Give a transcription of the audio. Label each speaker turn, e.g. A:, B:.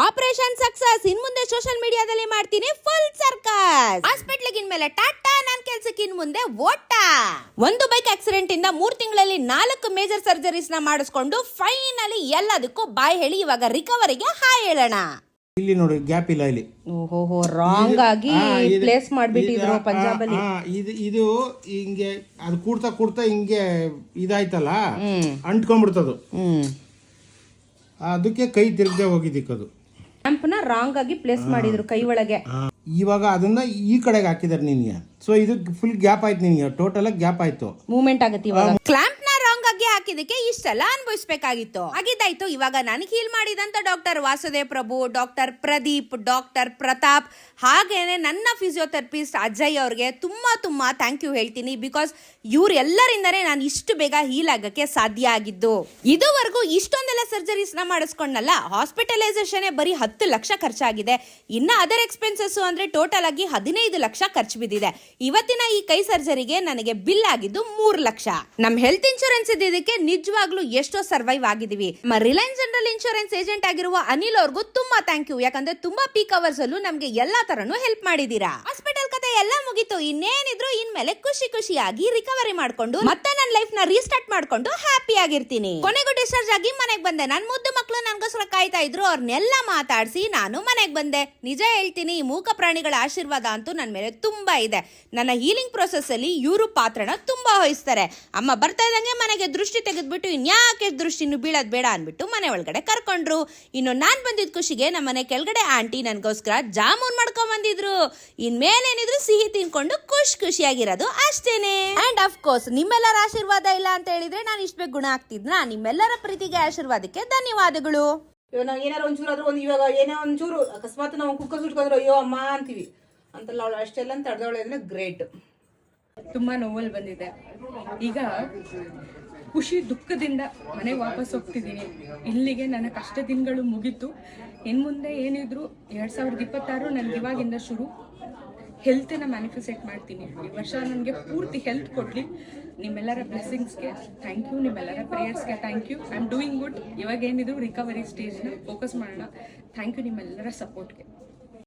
A: Operation success. ಇನ್ ಮುಂದೆ social ಮೀಡಿಯಾದಲ್ಲಿ ಮಾಡ್ತೀನಿ ಫುಲ್ ಸರ್ಕಸ್. ಹಾಸ್ಪಿಟ್ಲಿಗೆ ಇನ್ಮೇಲೆ ಟಾಟಾ, ನನ್ ಕೆಲ್ಸಕ್ಕೆ ಇನ್ ಮುಂದೆ ಓಟಾ. ಒಂದು ಬೈಕ್ ಆಕ್ಸಿಡೆಂಟ್ ಇಂದ 3 ತಿಂಗಳಲ್ಲಿ 4 ಮೇಜರ್ ಸರ್ಜರೀಸ್ ನ ಮಾಡಿಸ್ಕೊಂಡು ಫೈನಲಿ ಎಲ್ಲದಕ್ಕೂ ಬಾಯ್ ಹೇಳಿ ಇವಾಗ ರಿಕವರಿಗೆ ಹಾಯ್ ಹೇಳೋಣ.
B: ಇಲ್ಲಿ ನೋಡಿ ಗ್ಯಾಪ್ ಇಲ್ಲ ಇಲ್ಲಿ.
A: ಓಹೋ, ರಾಂಗ್ ಆಗಿ ಪ್ಲೇಸ್ ಮಾಡ್ಬಿಟ್ಟಿದ್ರು ಪಂಜಾಬ್ ಅಲ್ಲಿ.
B: ಇದು ಹಿಂಗೆ ಅದು ಕೂಡ್ತಾ ಹಿಂಗೆ ಇದಾಯ್ತಲ್ಲ, ಅಂಟ್ಕೊಂಡ್ಬಿಡ್ತದು. ಅದಕ್ಕೆ ಕೈ ತಿರುಗದೆ ಹೋಗಿದ್ದಕ್ಕದು.
A: ಲ್ಯಾಂಪ್ನ ರಾಂಗ್ ಆಗಿ ಪ್ಲೇಸ್ ಮಾಡಿದ್ರು ಕೈ ಒಳಗೆ.
B: ಇವಾಗ ಅದನ್ನ ಈ ಕಡೆಗೆ ಹಾಕಿದಾರೆ ನಿನ್ಗೆ. ಸೊ ಇದು ಫುಲ್ ಗ್ಯಾಪ್ ಆಯ್ತು ನಿನ್ಗೆ, ಟೋಟಲ್ ಆಗಿ ಗ್ಯಾಪ್ ಆಯ್ತು,
A: ಮೂವ್ಮೆಂಟ್ ಆಗುತ್ತೆ. ಇವಾಗ ಕ್ಲಾಂಪ್ ನ ರಾಂಗ್ ಆಗಿ ಹಾಕಿದಕ್ಕೆ ಇಷ್ಟೆಲ್ಲ ಅನುಭವಿಸ್ಬೇಕಾಗಿತ್ತು. ಆಗಿದ್ದಾಯ್ತು. ಇವಾಗ ನನಗೆ ಹೀಲ್ ಮಾಡಿದಂತ ಡಾಕ್ಟರ್ ವಾಸುದೇವ್ ಪ್ರಭು, ಡಾಕ್ಟರ್ ಪ್ರದೀಪ್, ಡಾಕ್ಟರ್ ಪ್ರತಾಪ್, ಹಾಗೇನೆ ನನ್ನ ಫಿಸಿಯೋಥೆರಪಿಸ್ಟ್ ಅಜಯ್ ಅವ್ರಿಗೆ ತುಂಬಾ ಥ್ಯಾಂಕ್ ಯು ಹೇಳ್ತೀನಿ. ಬಿಕಾಸ್ ಇವ್ರೆಲ್ಲರಿಂದನೇ ನಾನು ಇಷ್ಟು ಬೇಗ ಹೀಲ್ ಆಗಕ್ಕೆ ಸಾಧ್ಯ ಆಗಿದ್ದು. ಇದುವರೆಗೂ ಇಷ್ಟೊಂದೆಲ್ಲ ಸರ್ಜರೀಸ್ ನ ಮಾಡಿಸ್ಕೊಂಡಲ್ಲ, ಹಾಸ್ಪಿಟಲೈಸೇಷನ್ ಬರೀ 10 ಲಕ್ಷ ಖರ್ಚಾಗಿದೆ. ಇನ್ನ ಅದರ್ ಎಕ್ಸ್ಪೆನ್ಸಸ್ ಅಂದ್ರೆ ಟೋಟಲ್ ಆಗಿ 15 ಲಕ್ಷ ಖರ್ಚು ಬಿದ್ದಿದೆ. ಇವತ್ತಿನ ಈ ಕೈ ಸರ್ಜರಿಗೆ ನನಗೆ ಬಿಲ್ ಆಗಿದ್ದು 3 ಲಕ್ಷ. ನಮ್ ಹೆಲ್ತ್ ಇನ್ಶೂರೆನ್ಸ್ ಇದ್ದಿದ್ದಕ್ಕೆ ನಿಜವಾಗ್ಲೂ ಎಷ್ಟೋ ಸರ್ವೈವ್ ಆಗಿದೀವಿ. ರಿಲಯನ್ಸ್ ಜನರಲ್ ಇನ್ಶೂರೆನ್ಸ್ ಏಜೆಂಟ್ ಆಗಿರುವ ಅನಿಲ್ ಅವ್ರಿಗೂ ತುಂಬಾ ಥ್ಯಾಂಕ್ ಯು. ಯಾಕಂದ್ರೆ ತುಂಬಾ ಪೀಕ್ ಅವರ್ಸ್ ಅಲ್ಲೂ ನಮ್ಗೆ ಎಲ್ಲಾ ತರನು ಹೆಲ್ಪ್ ಮಾಡಿದೀರಾ. ಹಾಸ್ಪಿಟಲ್ ಕತೆ ಎಲ್ಲ ಮುಗಿತು. ಇನ್ನೇನಿದ್ರು ಇನ್ಮೇಲೆ ಖುಷಿಯಾಗಿ ರಿಕವರಿ ಮಾಡ್ಕೊಂಡು ಮತ್ತೆ ನನ್ನ ಲೈಫ್ ನ ರೀಸ್ಟಾರ್ಟ್ ಮಾಡ್ಕೊಂಡು ಹ್ಯಾಪಿ ಆಗಿರ್ತೀನಿ. ಕೊನೆಗೂ ಡಿಸ್ಚಾರ್ಜ್ ಆಗಿ ಮನೆಗೆ ಬಂದೆ. ನನ್ ಮುದ್ದು ಮಕ್ಕಳು ನನ್ಗೋಸ್ಕರ ಕಾಯ್ತಾ ಇದ್ರು. ಅವ್ರನ್ನೆಲ್ಲ ಮಾತಾಡಿಸಿ ನಾನು ಮನೆಗೆ ಬಂದೆ. ನಿಜ ಹೇಳ್ತೀನಿ, ಈ ಮೂಕ ಪ್ರಾಣಿಗಳ ಆಶೀರ್ವಾದ ಅಂತೂ ನನ್ನ ಮೇಲೆ ತುಂಬಾ ಇದೆ. ನನ್ನ ಹೀಲಿಂಗ್ ಪ್ರೊಸೆಸ್ ಅಲ್ಲಿ ಇವರು ಪಾತ್ರನ ತುಂಬಾ ವಹಿಸ್ತಾರೆ. ಅಮ್ಮ ಬರ್ತಾ ಇದ್ದಂಗೆ ಮನೆಗೆ ದೃಷ್ಟಿ ತೆಗೆದ್ಬಿಟ್ಟು ಇನ್ಯಾಕೆ ದೃಷ್ಟಿನು ಬೀಳೋದ್ ಬೇಡ ಅನ್ಬಿಟ್ಟು ಮನೆ ಒಳಗಡೆ ಕರ್ಕೊಂಡ್ರು. ಇನ್ನು ನಾನ್ ಬಂದಿದ್ ಖುಷಿಗೆ ನಮ್ಮನೆ ಕೆಳಗಡೆ ಆಂಟಿ ನನ್ಗೋಸ್ಕರ ಜಾಮೂನ್ ಮಾಡ್ಕೊಂಡ್ ಬಂದಿದ್ರು. ಇನ್ಮೇಲೇನಿದ್ರು ಸಿಹಿ ತಿನ್ಕೊಂಡು ಖುಷಿಯಾಗಿರೋದು ಅಷ್ಟೇನೆ. ಅಂಡ್ ಆಫ್ ಕೋರ್ಸ್ ನಿಮ್ಮೆಲ್ಲರ ಆಶೀರ್ವಾದ ಇಲ್ಲ ಅಂತ ಹೇಳಿದ್ರೆ ನಾನು ಇಷ್ಟ ಬೇಗ ಗುಣ ಆಗ್ತಿದ್ನ. ನಿಮ್ಮೆಲ್ಲರ ಪ್ರೀತಿಗೆ ಆಶೀರ್ವಾದಕ್ಕೆ ಧನ್ಯವಾದಗಳು.
C: ಇವಾಗ ನಾವು ಏನಾರು ಒಂಚೂರು ಆದ್ರೂ ಇವಾಗ ಏನೇ ಒಂಚೂರು ಅಕಸ್ಮಾತ್ ನಾವು ಕುಕ್ಕ ಸುಟ್ಕೊಂಡ್ರೆ ಅಯ್ಯೋ ಅಮ್ಮ ಅಂತೀವಿ ಅಂತಲ್ಲ. ಅವಳು ಅಷ್ಟೆಲ್ಲ ತಡೆದವಳೆ ಅಂದ್ರೆ ಗ್ರೇಟ್.
D: ತುಂಬಾ ನೋವಲ್ಲಿ ಬಂದಿದೆ. ಈಗ ಖುಷಿ ದುಃಖದಿಂದ ಮನೆಗೆ ವಾಪಸ್ ಹೋಗ್ತಿದ್ದೀನಿ. ಇಲ್ಲಿಗೆ ನನ್ನ ಕಷ್ಟ ದಿನಗಳು ಮುಗೀತು. ಇನ್ನು ಮುಂದೆ ಏನಿದ್ರು 2026 ನನಗೆ ಇವಾಗಿಂದ ಶುರು. ಹೆಲ್ತನ್ನ ಮ್ಯಾನಿಫೆಸ್ಟೇಟ್ ಮಾಡ್ತೀನಿ. ಈ ವರ್ಷ ನನಗೆ ಪೂರ್ತಿ ಹೆಲ್ತ್ ಕೊಡಲಿ. ನಿಮ್ಮೆಲ್ಲರ ಬ್ಲೆಸ್ಸಿಂಗ್ಸ್ಗೆ ಥ್ಯಾಂಕ್ ಯು, ನಿಮ್ಮೆಲ್ಲರ ಪ್ರೇಯರ್ಸ್ಗೆ thank you. I am doing good. ಇವಾಗ ಏನಿದ್ರು ರಿಕವರಿ ಸ್ಟೇಜ್ನ ಫೋಕಸ್ ಮಾಡೋಣ. ಥ್ಯಾಂಕ್ ಯು ನಿಮ್ಮೆಲ್ಲರ ಸಪೋರ್ಟ್ಗೆ.